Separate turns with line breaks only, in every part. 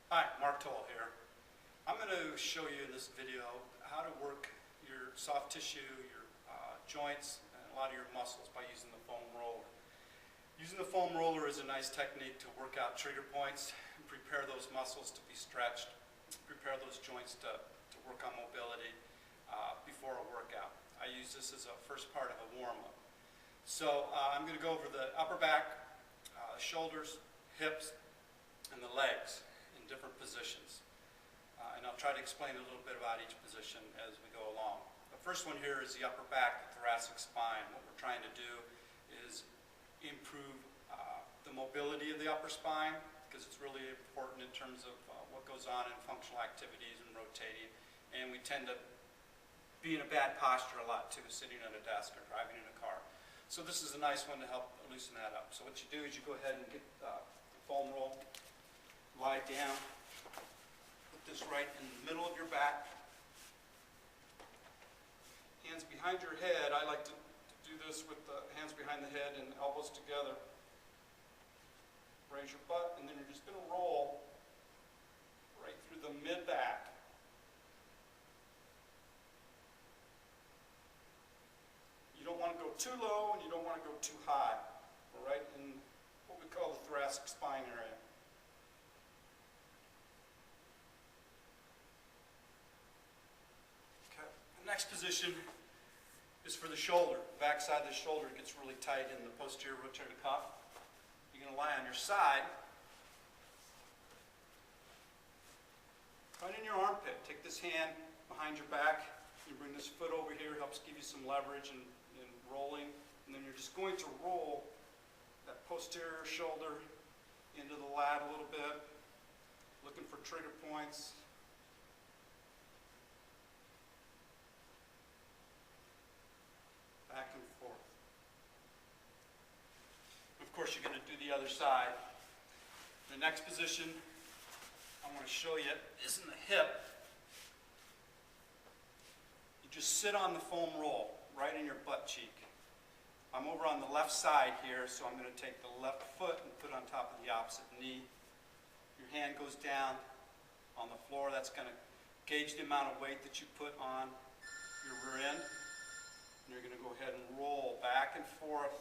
Hi, Mark Toll here. I'm going to show you in this video how to work your soft tissue, your joints, and a lot of your muscles by using the foam roller. Using the foam roller is a nice technique to work out trigger points and prepare those muscles to be stretched, prepare those joints to work on mobility before a workout. I use this as a first part of a warm-up. So I'm going to go over the upper back, shoulders, hips, and the legs in different positions. And I'll try to explain a little bit about each position as we go along. The first one here is the upper back, the thoracic spine. What we're trying to do is improve the mobility of the upper spine, because it's really important in terms of what goes on in functional activities and rotating. And we tend to be in a bad posture a lot too, sitting at a desk or driving in a car. So this is a nice one to help loosen that up. So what you do is you go ahead and get the foam roll, lie down, put this right in the middle of your back, hands behind your head. I like to do this with the hands behind the head and elbows together. Raise your butt, and then you're just going to roll right through the mid-back. You don't want to go too low, and you don't want to go too high. We're right in what we call the thoracic spine area. Okay. The next position is for the shoulder. The back side of the shoulder gets really tight in the posterior rotator cuff. You're going to lie on your side, right in your armpit. Take this hand behind your back. You bring this foot over here, helps give you some leverage and rolling. And then you're just going to roll that posterior shoulder into the lat a little bit, looking for trigger points. Back and forth. Of course, you're going to do the other side. The next position I want to show you is in the hip. You just sit on the foam roll right in your butt cheek. I'm over on the left side here, so I'm going to take the left foot and put it on top of the opposite knee. Your hand goes down on the floor. That's going to gauge the amount of weight that you put on your rear end. And you're going to go ahead and roll back and forth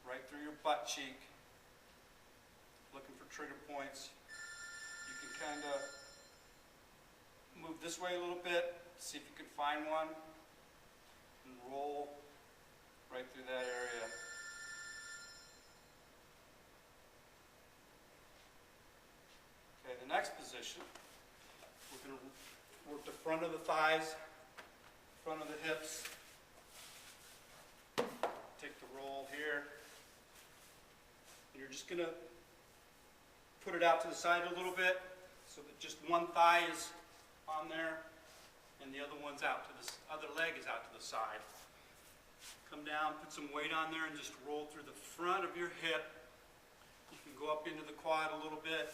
right through your butt cheek, looking for trigger points. You can kind of move this way a little bit, see if you can find one, and roll right through that area. Okay, the next position, we're going to work the front of the thighs, front of the hips. Take the roll here. And you're just going to put it out to the side a little bit so that just one thigh is on there and the other one's out to the other leg is out to the side. Come down, put some weight on there, and just roll through the front of your hip. You can go up into the quad a little bit.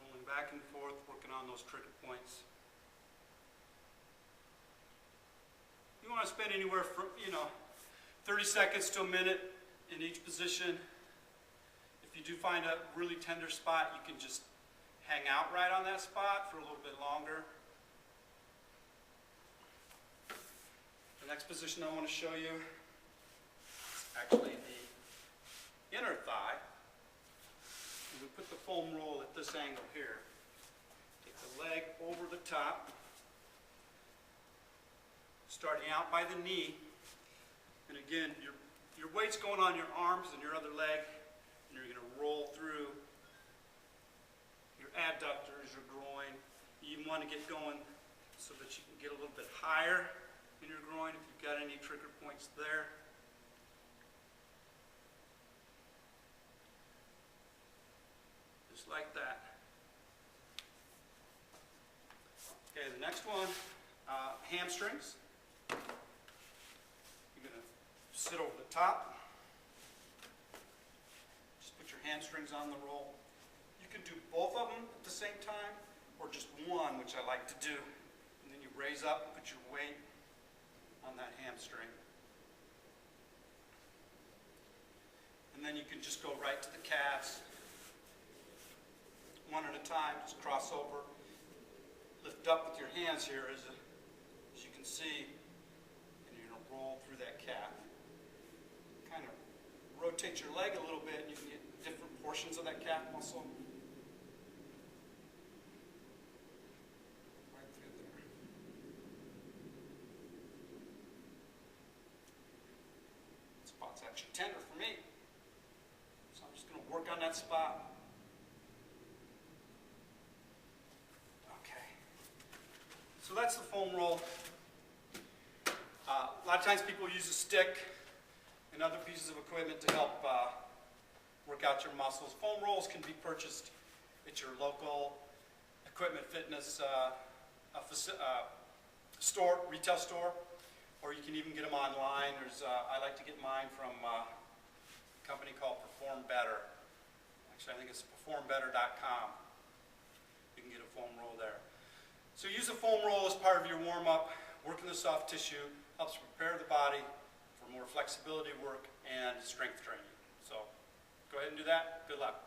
Rolling back and forth, working on those trigger points. You want to spend anywhere from, 30 seconds to a minute in each position. If you do find a really tender spot, you can just hang out right on that spot for a little bit longer. The next position I want to show you is actually the inner thigh. And we put the foam roll at this angle here. Take the leg over the top, starting out by the knee. And again, your weight's going on your arms and your other leg, and you're going to roll through your adductors, your groin. You even want to get going so that you can get a little bit higher in your groin if you've got any trigger points there. Just like that. Okay, the next one, hamstrings. You're going to sit over the top. Just put your hamstrings on the roll. You can do both of them at the same time, or just one, which I like to do. And then you raise up and put your weight on that hamstring. And then you can just go right to the calves. one at a time. Just cross over, lift up with your hands here as you can see, and you're going to roll through that calf. Kind of rotate your leg a little bit, and you can get different portions of that calf muscle. Right through there. That spot's actually tender for me, so I'm just going to work on that spot. Okay. So that's the foam roll. A lot of times people use a stick and other pieces of equipment to help work out your muscles. Foam rolls can be purchased at your local equipment fitness store, retail store, or you can even get them online. I like to get mine from a company called Perform Better. Actually, I think it's performbetter.com. You can get a foam roll there. So use a foam roll as part of your warm-up. Working the soft tissue helps prepare the body for more flexibility work and strength training. So go ahead and do that. Good luck.